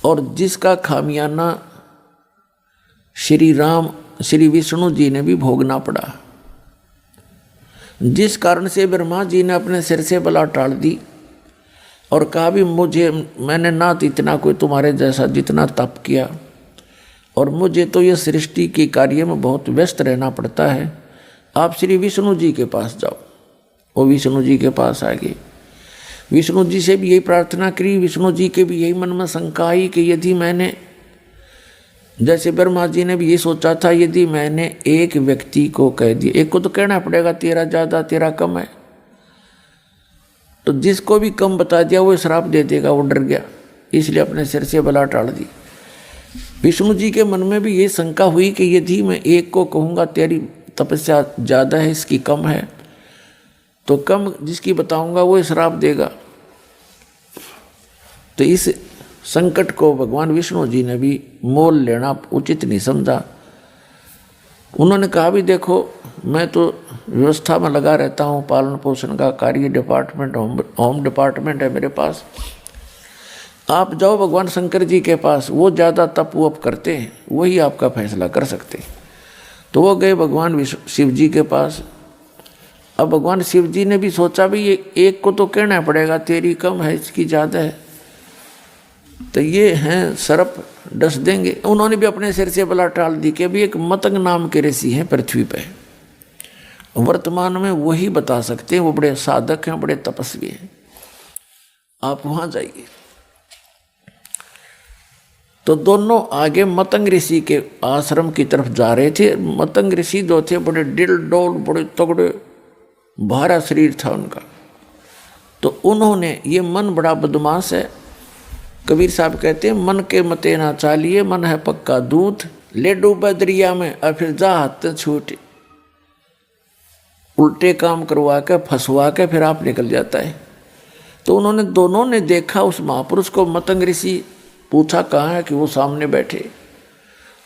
और जिसका खामियाना श्री विष्णु जी ने भी भोगना पड़ा, जिस कारण से ब्रह्मा जी ने अपने सिर से बला टाल दी और कहा भी मैंने ना तो इतना कोई तुम्हारे जैसा जितना तप किया, और मुझे तो ये सृष्टि के कार्य में बहुत व्यस्त रहना पड़ता है, आप श्री विष्णु जी के पास जाओ। वो विष्णु जी के पास आ गए, विष्णु जी से भी यही प्रार्थना करी, विष्णु जी के भी यही मन में शंका आई कि यदि मैंने, जैसे ब्रह्मा जी ने भी ये सोचा था, यदि मैंने एक व्यक्ति को कह दिया, एक को तो कहना पड़ेगा तेरा ज़्यादा तेरा कम है, तो जिसको भी कम बता दिया वो श्राप दे देगा, वो डर गया, इसलिए अपने सिर से बला टाल दी। विष्णु जी के मन में भी ये शंका हुई कि यदि मैं एक को कहूँगा तेरी तपस्या ज़्यादा है इसकी कम है, तो कम जिसकी बताऊँगा वो श्राप देगा। तो इस संकट को भगवान विष्णु जी ने भी मोल लेना उचित नहीं समझा। उन्होंने कहा भी देखो मैं तो व्यवस्था में लगा रहता हूँ, पालन पोषण का कार्य डिपार्टमेंट, होम डिपार्टमेंट है मेरे पास, आप जाओ भगवान शंकर जी के पास, वो ज़्यादा तप वप करते हैं, वही आपका फैसला कर सकते हैं। तो वो गए भगवान शिव जी के पास। अब भगवान शिव जी ने भी सोचा भी ये एक को तो कहना पड़ेगा तेरी कम है इसकी ज़्यादा है, तो ये हैं सर्प डस देंगे। उन्होंने भी अपने सिर से बला टाल दी कि अभी एक मतंग नाम के ऋषि हैं पृथ्वी पे, वर्तमान में वही बता सकते हैं, वो बड़े साधक हैं, बड़े तपस्वी हैं, आप वहाँ जाइए। तो दोनों आगे मतंग ऋषि के आश्रम की तरफ जा रहे थे। मतंग ऋषि जो थे बड़े डिल डोल, बड़े तगड़े, भारा शरीर था उनका। तो उन्होंने, ये मन बड़ा बदमाश है, कबीर साहब कहते हैं मन के मते ना चालिए, मन है पक्का दूध, ले डूबा दरिया में और फिर जा हाथ छूटे। उल्टे काम करवा के फंसवा के फिर आप निकल जाता है। तो उन्होंने दोनों ने देखा उस महापुरुष को। मतंग ऋषि पूछा कहाँ है, कि वो सामने बैठे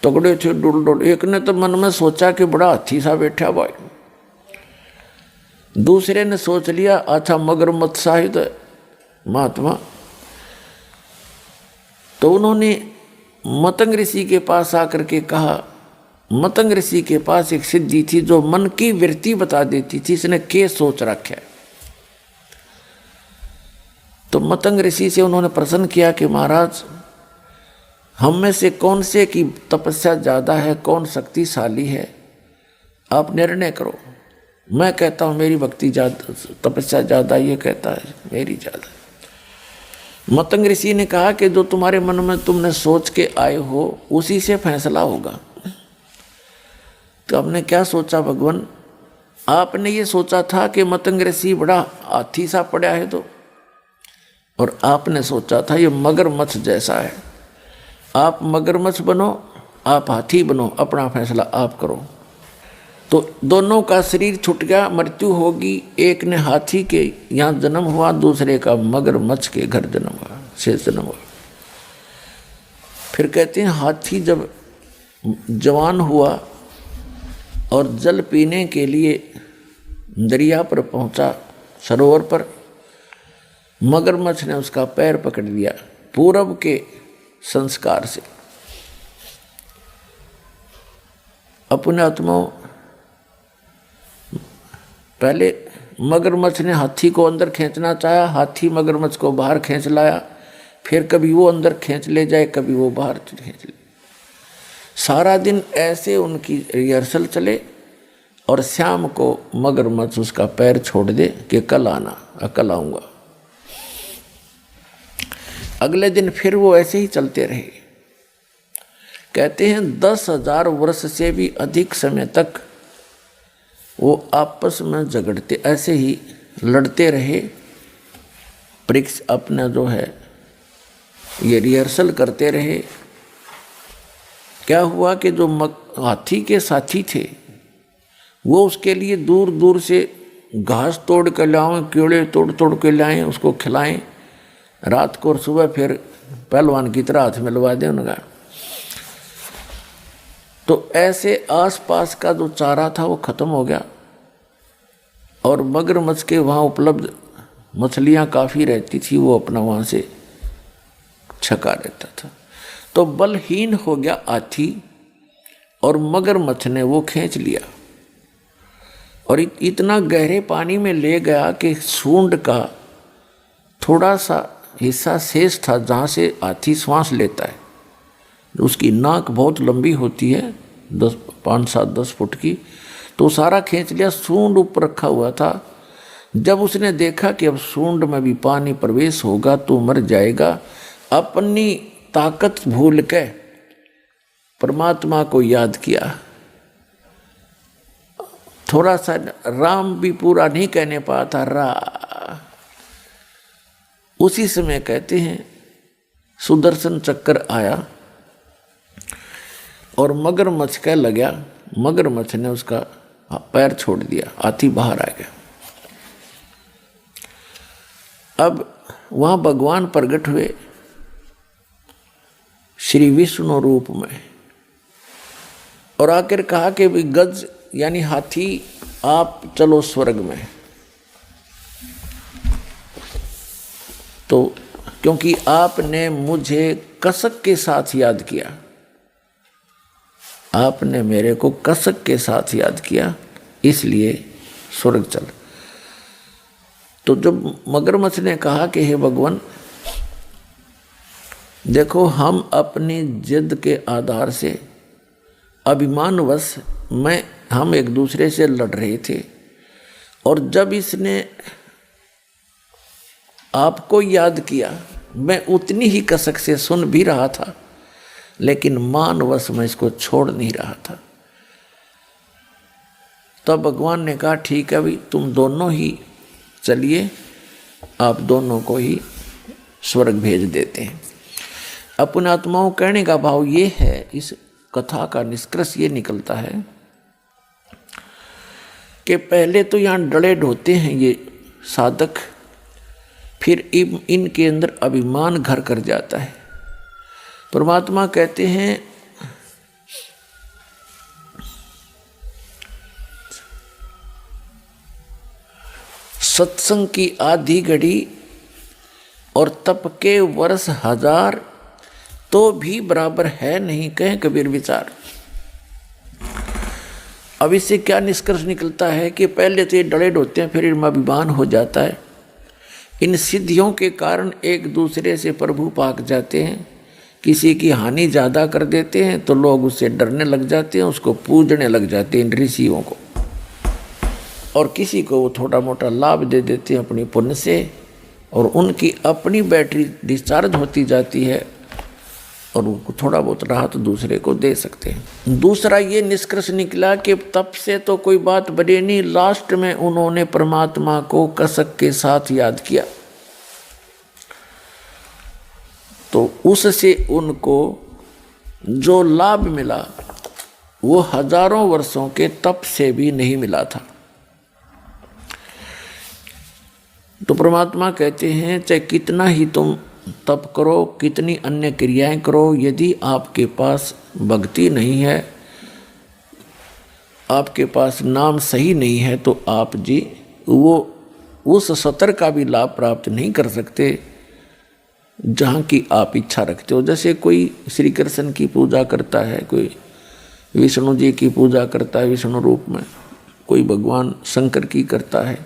तगड़े थे डुल डुल। एक ने तो मन में सोचा कि बड़ा हाथी सा बैठा भाई, दूसरे ने सोच लिया अच्छा मगरमच्छ साहित महात्मा। तो उन्होंने मतंग ऋषि के पास आकर के कहा, मतंग ऋषि के पास एक सिद्धि थी जो मन की वृत्ति बता देती थी, इसने क्या सोच रखा है। तो मतंग ऋषि से उन्होंने प्रश्न किया कि महाराज हम में से कौन से की तपस्या ज़्यादा है, कौन शक्तिशाली है, आप निर्णय करो। मैं कहता हूँ मेरी भक्ति ज़्यादा, तपस्या ज़्यादा, ये कहता है मेरी ज़्यादा। मतंग ऋषि ने कहा कि जो तुम्हारे मन में तुमने सोच के आए हो उसी से फैसला होगा। तो आपने क्या सोचा भगवान? आपने ये सोचा था कि मतंग ऋषि बड़ा हाथी सा पड़ा है, तो और आपने सोचा था ये मगरमच्छ जैसा है। आप मगरमच्छ बनो, आप हाथी बनो, अपना फैसला आप करो। तो दोनों का शरीर छूट गया, मृत्यु होगी। एक ने हाथी के यहाँ जन्म हुआ, दूसरे का मगरमच्छ के घर जन्म हुआ, शेष जन्म हुआ। फिर कहते हैं हाथी जब जवान हुआ और जल पीने के लिए दरिया पर पहुंचा, सरोवर पर, मगरमच्छ ने उसका पैर पकड़ लिया पूरब के संस्कार से। अपने आत्माओं, पहले मगरमच्छ ने हाथी को अंदर खींचना चाहा, हाथी मगरमच्छ को बाहर खींच लाया, फिर कभी वो अंदर खींच ले जाए, कभी वो बाहर खींच ले। सारा दिन ऐसे उनकी रिहर्सल चले और शाम को मगरमच्छ उसका पैर छोड़ दे कि कल आना, कल आऊँगा। अगले दिन फिर वो ऐसे ही चलते रहे। कहते हैं 10,000 वर्ष से भी अधिक समय तक वो आपस में झगड़ते, ऐसे ही लड़ते रहे। परीक्षा अपना जो है ये रिहर्सल करते रहे। क्या हुआ कि जो हाथी के साथी थे वो उसके लिए दूर दूर से घास तोड़ के लाएं, कीड़े तोड़ तोड़ के लाएं, उसको खिलाएं रात को, और सुबह फिर पहलवान की तरह हाथ मिलवा दें उनका। तो ऐसे आसपास का जो चारा था वो खत्म हो गया, और मगरमच्छ के वहाँ उपलब्ध मछलियाँ काफ़ी रहती थी, वो अपना वहाँ से छका रहता था। तो बलहीन हो गया हाथी, और मगरमच्छ ने वो खींच लिया और इतना गहरे पानी में ले गया कि सूंड का थोड़ा सा हिस्सा शेष था जहाँ से हाथी श्वास लेता है। उसकी नाक बहुत लंबी होती है, 5-7-10 फुट की, तो सारा खींच लिया। सूंड ऊपर रखा हुआ था। जब उसने देखा कि अब सूंड में भी पानी प्रवेश होगा तो मर जाएगा, अपनी ताकत भूल के परमात्मा को याद किया। थोड़ा सा राम भी पूरा नहीं कहने पाता, रा। उसी समय कहते हैं सुदर्शन चक्र आया और मगरमच्छ का लगा। मगरमच्छ ने उसका पैर छोड़ दिया, हाथी बाहर आ गया। अब वहाँ भगवान प्रकट हुए श्री विष्णु रूप में, और आकर कहा कि गज यानी हाथी आप चलो स्वर्ग में। तो क्योंकि आपने मुझे कसक के साथ याद किया, आपने मेरे को कसक के साथ याद किया, इसलिए स्वर्ग चल। तो जब मगरमच्छ ने कहा कि हे भगवान, देखो हम अपनी जिद के आधार से अभिमानवश हम एक दूसरे से लड़ रहे थे, और जब इसने आपको याद किया मैं उतनी ही कसक से सुन भी रहा था, लेकिन मानवश मैं इसको छोड़ नहीं रहा था। तब भगवान ने कहा ठीक है भाई, तुम दोनों ही चलिए, आप दोनों को ही स्वर्ग भेज देते हैं। अपने आत्माओं कहने का भाव ये है, इस कथा का निष्कर्ष ये निकलता है कि पहले तो यहाँ डले ढोते हैं ये साधक, फिर इनके अंदर अभिमान घर कर जाता है। परमात्मा कहते हैं सत्संग की आधी घड़ी और तप के वर्ष 1000 तो भी बराबर है नहीं, कहें कबीर विचार। अब इससे क्या निष्कर्ष निकलता है कि पहले तो ये डले ढोते हैं, फिर इनमें अभिमान हो जाता है। इन सिद्धियों के कारण एक दूसरे से प्रभु पाक जाते हैं, किसी की हानि ज़्यादा कर देते हैं तो लोग उससे डरने लग जाते हैं, उसको पूजने लग जाते हैं इन ऋषियों को, और किसी को वो थोड़ा मोटा लाभ दे देते हैं अपनी पुण्य से, और उनकी अपनी बैटरी डिस्चार्ज होती जाती है और उनको थोड़ा बहुत राहत दूसरे को दे सकते हैं। दूसरा ये निष्कर्ष निकला कि तप से तो कोई बात बने नहीं, लास्ट में उन्होंने परमात्मा को कसक के साथ याद किया, तो उससे उनको जो लाभ मिला वो हजारों वर्षों के तप से भी नहीं मिला था। तो परमात्मा कहते हैं चाहे कितना ही तुम तप करो, कितनी अन्य क्रियाएं करो, यदि आपके पास भक्ति नहीं है, आपके पास नाम सही नहीं है, तो आप जी वो उस सतर का भी लाभ प्राप्त नहीं कर सकते जहाँ की आप इच्छा रखते हो। जैसे कोई श्री कृष्ण की पूजा करता है, कोई विष्णु जी की पूजा करता है विष्णु रूप में, कोई भगवान शंकर की करता है,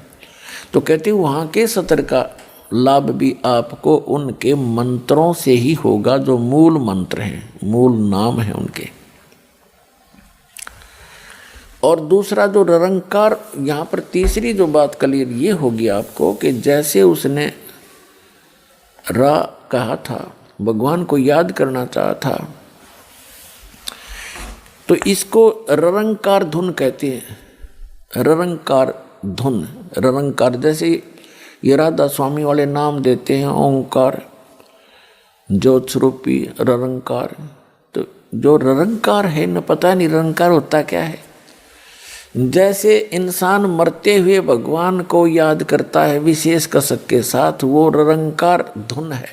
तो कहते वहाँ के सतर का लाभ भी आपको उनके मंत्रों से ही होगा, जो मूल मंत्र हैं, मूल नाम है उनके। और दूसरा जो निरंकार, यहाँ पर तीसरी जो बात क्लियर ये होगी आपको कि जैसे उसने रा कहा था, भगवान को याद करना चाहा था, तो इसको निरंकार धुन कहते हैं। निरंकार धुन, निरंकार जैसे ये राधा स्वामी वाले नाम देते हैं ओंकार, ज्योत स्वरूपी निरंकार। तो जो निरंकार है न, पता नहीं निरंकार होता क्या है। जैसे इंसान मरते हुए भगवान को याद करता है विशेष कसक के साथ, वो निरंकार धुन है,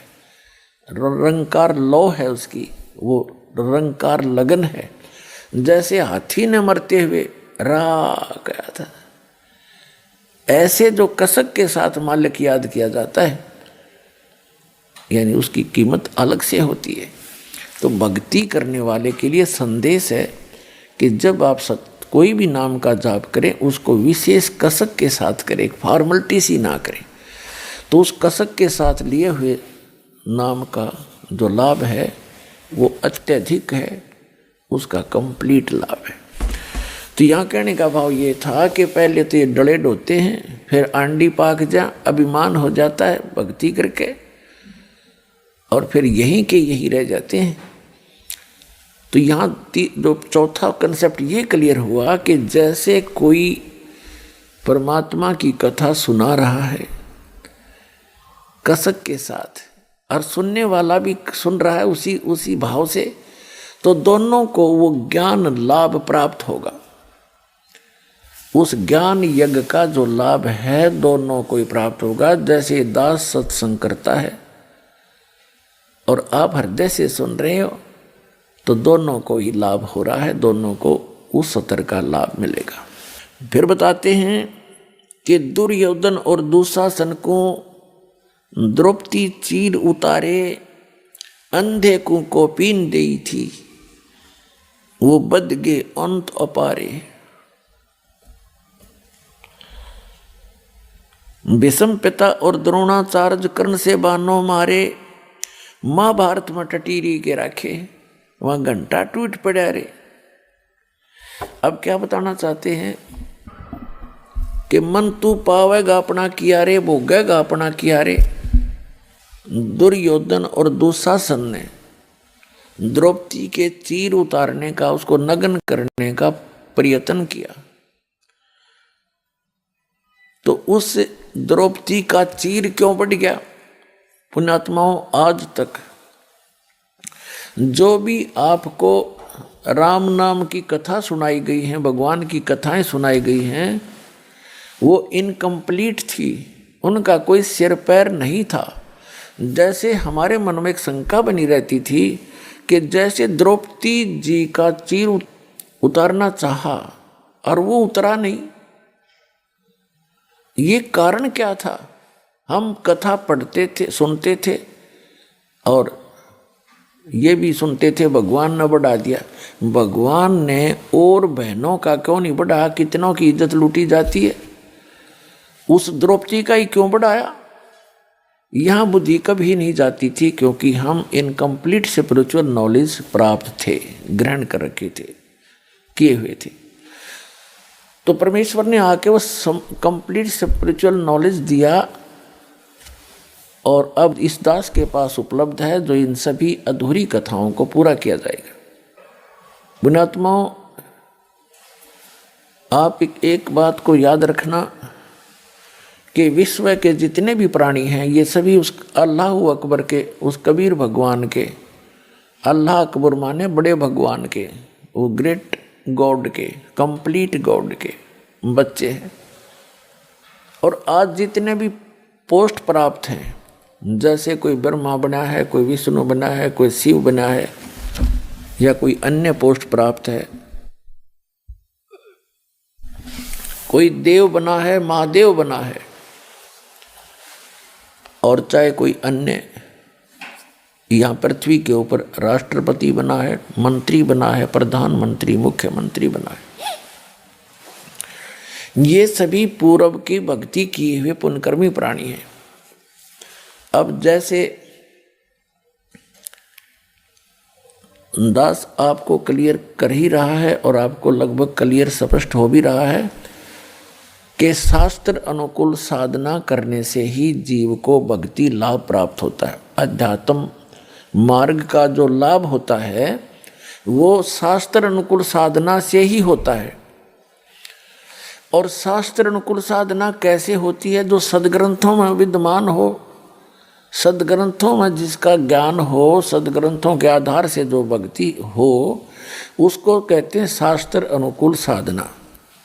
निरंकार लौ है उसकी, वो निरंकार लगन है। जैसे हाथी ने मरते हुए रा गया था, ऐसे जो कसक के साथ मालिक याद किया जाता है, यानी उसकी कीमत अलग से होती है। तो भक्ति करने वाले के लिए संदेश है कि जब आप कोई भी नाम का जाप करें, उसको विशेष कसक के साथ करें, फॉर्मलिटी सी ना करें। तो उस कसक के साथ लिए हुए नाम का जो लाभ है वो अत्यधिक है, उसका कंप्लीट लाभ है। तो यहाँ कहने का भाव ये था कि पहले तो ये डले ढोते हैं, फिर आंडी पाक जा, अभिमान हो जाता है भक्ति करके, और फिर यहीं के यहीं रह जाते हैं। तो यहाँ जो चौथा कंसेप्ट ये क्लियर हुआ कि जैसे कोई परमात्मा की कथा सुना रहा है कसक के साथ, और सुनने वाला भी सुन रहा है उसी भाव से, तो दोनों को वो ज्ञान लाभ प्राप्त होगा। उस ज्ञान यज्ञ का जो लाभ है दोनों को ही प्राप्त होगा। जैसे दास सत्संग करता है और आप हृदय से सुन रहे हो, तो दोनों को ही लाभ हो रहा है, दोनों को उस सतर का लाभ मिलेगा। फिर बताते हैं कि दुर्योधन और दुशासन को द्रौपदी चीर उतारे, अंधे को कोपीन देई थी, वो बद गे अंत अपारे। भीष्म पिता और द्रोणाचार्य कर्ण से बानों मारे, महाभारत में टटीरी के रखे, वहां घंटा टूट पड़ा रे। अब क्या बताना चाहते हैं कि मन तू पावेगा अपना किया रे, भोगेगा अपना किया रे। दुर्योधन और दुशासन ने द्रौपदी के चीर उतारने का, उसको नग्न करने का प्रयत्न किया, तो उस द्रौपदी का चीर क्यों बढ़ गया? पुण्यात्माओं, आज तक जो भी आपको राम नाम की कथा सुनाई गई है, भगवान की कथाएं सुनाई गई हैं, वो इनकम्प्लीट थी, उनका कोई सिर पैर नहीं था। जैसे हमारे मन में एक शंका बनी रहती थी कि जैसे द्रौपदी जी का चीर उतारना चाहा और वो उतरा नहीं, ये कारण क्या था? हम कथा पढ़ते थे, सुनते थे, और ये भी सुनते थे भगवान ने बढ़ा दिया। भगवान ने और बहनों का क्यों नहीं बढ़ाया? कितनों की इज्जत लूटी जाती है, उस द्रौपदी का ही क्यों बढ़ाया? यहाँ बुद्धि कभी नहीं जाती थी, क्योंकि हम इनकम्प्लीट स्पिरिचुअल नॉलेज प्राप्त थे, ग्रहण कर रखे थे, किए हुए थे। तो परमेश्वर ने आके वो कंप्लीट स्पिरिचुअल नॉलेज दिया, और अब इस दास के पास उपलब्ध है, जो इन सभी अधूरी कथाओं को पूरा किया जाएगा। पुण्यात्माओं, आप एक बात को याद रखना कि विश्व के जितने भी प्राणी हैं, ये सभी उस अल्लाह अकबर के, उस कबीर भगवान के, अल्लाह अकबर माने बड़े भगवान के, वो ग्रेट गॉड के, कंप्लीट गॉड के बच्चे हैं। और आज जितने भी पोस्ट प्राप्त हैं, जैसे कोई ब्रह्मा बना है, कोई विष्णु बना है, कोई शिव बना है, या कोई अन्य पोस्ट प्राप्त है, कोई देव बना है, महादेव बना है, और चाहे कोई अन्य यहाँ पृथ्वी के ऊपर राष्ट्रपति बना है, मंत्री बना है, प्रधानमंत्री, मुख्यमंत्री बना है, ये सभी पूर्व की भक्ति किए हुए पुण्यकर्मी प्राणी हैं। अब जैसे दास आपको क्लियर कर ही रहा है, और आपको लगभग क्लियर स्पष्ट हो भी रहा है कि शास्त्र अनुकूल साधना करने से ही जीव को भक्ति लाभ प्राप्त होता है। अध्यात्म मार्ग का जो लाभ होता है वो शास्त्र अनुकूल साधना से ही होता है। और शास्त्र अनुकूल साधना कैसे होती है? जो सदग्रंथों में विद्यमान हो, सदग्रंथों में जिसका ज्ञान हो, सदग्रंथों के आधार से जो भक्ति हो, उसको कहते हैं शास्त्र अनुकूल साधना।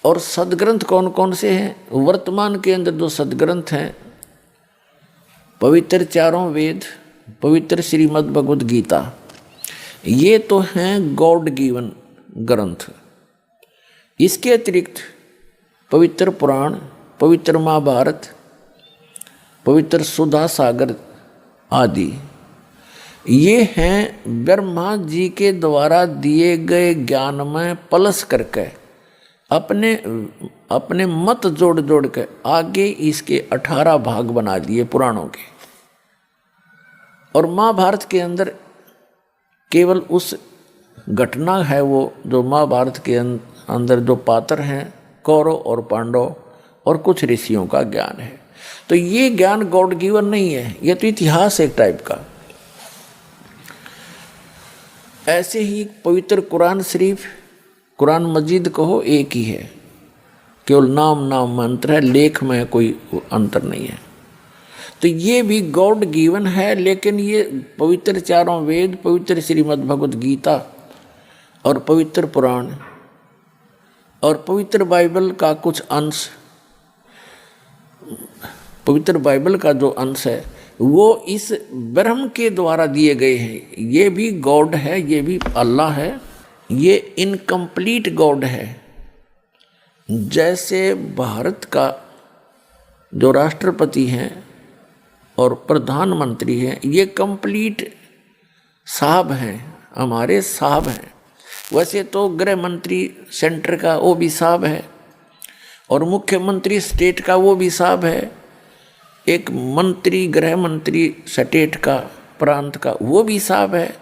और सदग्रंथ कौन कौन से हैं? वर्तमान के अंदर जो सदग्रंथ हैं, पवित्र चारों वेद, पवित्र श्रीमद् भगवद गीता, ये तो हैं गॉड गिवन ग्रंथ। इसके अतिरिक्त पवित्र पुराण, पवित्र महाभारत, पवित्र सुधा सागर आदि, ये हैं ब्रह्मा जी के द्वारा दिए गए ज्ञान में प्लस करके अपने मत जोड़ जोड़ के आगे इसके 18 भाग बना दिए पुराणों के। और महाभारत के अंदर केवल उस घटना है, वो जो महाभारत के अंदर जो पात्र हैं कौरव और पांडव और कुछ ऋषियों का ज्ञान है। तो ये ज्ञान गॉड गिवन नहीं है, ये तो इतिहास एक टाइप का। ऐसे ही पवित्र कुरान शरीफ, कुरान मजीद कहो, एक ही है, केवल नाम नाम मंत्र है, लेख में कोई अंतर नहीं है। तो ये भी गॉड गिवन है, लेकिन ये पवित्र चारों वेद, पवित्र श्रीमद् भगवद गीता और पवित्र पुराण और पवित्र बाइबल का कुछ अंश, पवित्र बाइबल का जो अंश है वो इस ब्रह्म के द्वारा दिए गए हैं। ये भी गॉड है, ये भी अल्लाह है, ये इनकम्प्लीट गॉड है। जैसे भारत का जो राष्ट्रपति हैं और प्रधानमंत्री हैं, ये कंप्लीट साहब हैं, हमारे साहब हैं। वैसे तो गृह मंत्री सेंटर का वो भी साहब है, और मुख्यमंत्री स्टेट का वो भी साहब है, एक मंत्री गृह मंत्री स्टेट का, प्रांत का, वो भी साहब है,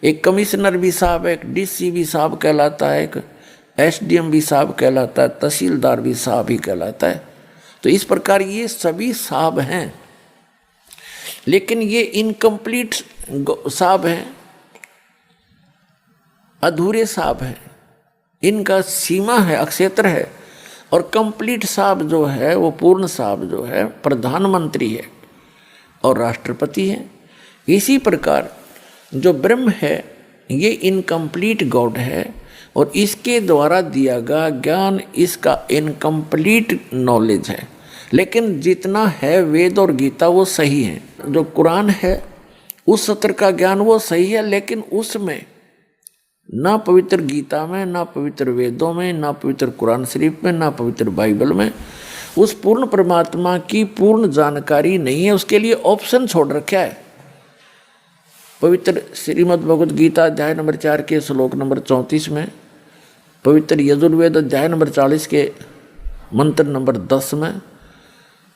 एक कमिश्नर भी साहब है, एक डीसी भी साहब कहलाता है, एक एसडीएम भी साहब कहलाता है, तहसीलदार भी साहब ही कहलाता है। तो इस प्रकार ये सभी साहब हैं, लेकिन ये इनकम्प्लीट साहब हैं, अधूरे साहब हैं, इनका सीमा है, अक्षेत्र है। और कंप्लीट साहब जो है, वो पूर्ण साहब जो है प्रधानमंत्री है और राष्ट्रपति है। इसी प्रकार जो ब्रह्म है ये इनकम्प्लीट गॉड है, और इसके द्वारा दिया गया ज्ञान इसका इनकम्प्लीट नॉलेज है। लेकिन जितना है वेद और गीता वो सही है, जो कुरान है उस सत्र का ज्ञान वो सही है, लेकिन उसमें ना पवित्र गीता में, ना पवित्र वेदों में, ना पवित्र कुरान शरीफ में, ना पवित्र बाइबल में उस पूर्ण परमात्मा की पूर्ण जानकारी नहीं है। उसके लिए ऑप्शन छोड़ रखा है। पवित्र श्रीमद् भगवद गीता अध्याय नंबर 4 के श्लोक नंबर 34 में, पवित्र यजुर्वेद अध्याय नंबर 40 के मंत्र नंबर 10 में,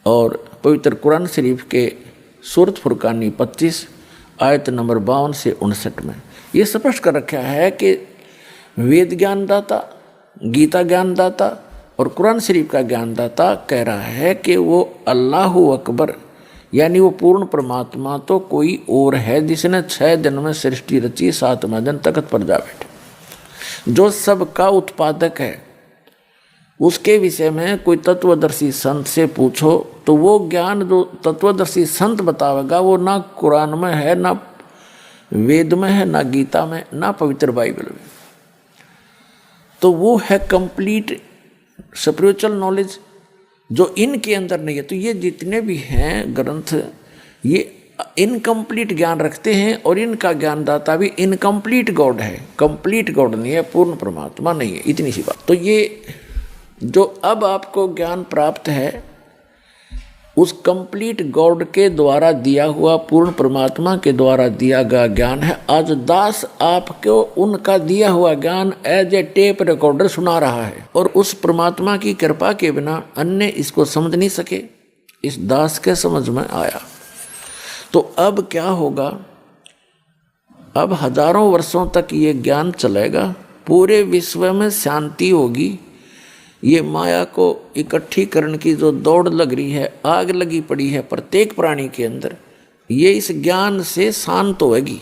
और पवित्र कुरान शरीफ के सूरत फुरकानी 25 आयत नंबर 52 से 59 में ये स्पष्ट कर रखा है कि वेद ज्ञानदाता, गीता ज्ञानदाता और कुरान शरीफ का ज्ञानदाता कह रहा है कि वो अल्लाह अकबर, यानी वो पूर्ण परमात्मा तो कोई और है जिसने 6 दिन में सृष्टि रची, 7वें दिन तख्त पर जा बैठे, जो सबका उत्पादक है। उसके विषय में कोई तत्वदर्शी संत से पूछो तो वो ज्ञान जो तत्वदर्शी संत बतावेगा वो ना कुरान में है, ना वेद में है, ना गीता में, ना पवित्र बाइबल में। तो वो है कंप्लीट स्पिरिचुअल नॉलेज जो इनके अंदर नहीं है। तो ये जितने भी हैं ग्रंथ ये इनकम्प्लीट ज्ञान रखते हैं, और इनका ज्ञानदाता भी इनकम्प्लीट गॉड है, कंप्लीट गॉड नहीं है, पूर्ण परमात्मा नहीं है। इतनी सी बात। तो ये जो अब आपको ज्ञान प्राप्त है उस कंप्लीट गॉड के द्वारा दिया हुआ, पूर्ण परमात्मा के द्वारा दिया गया ज्ञान है। आज दास आपको उनका दिया हुआ ज्ञान एज ए टेप रिकॉर्डर सुना रहा है, और उस परमात्मा की कृपा के बिना अन्य इसको समझ नहीं सके। इस दास के समझ में आया। तो अब क्या होगा? अब हजारों वर्षों तक ये ज्ञान चलेगा, पूरे विश्व में शांति होगी। ये माया को इकट्ठी करने की जो दौड़ लग रही है, आग लगी पड़ी है प्रत्येक प्राणी के अंदर, ये इस ज्ञान से शांत होगी।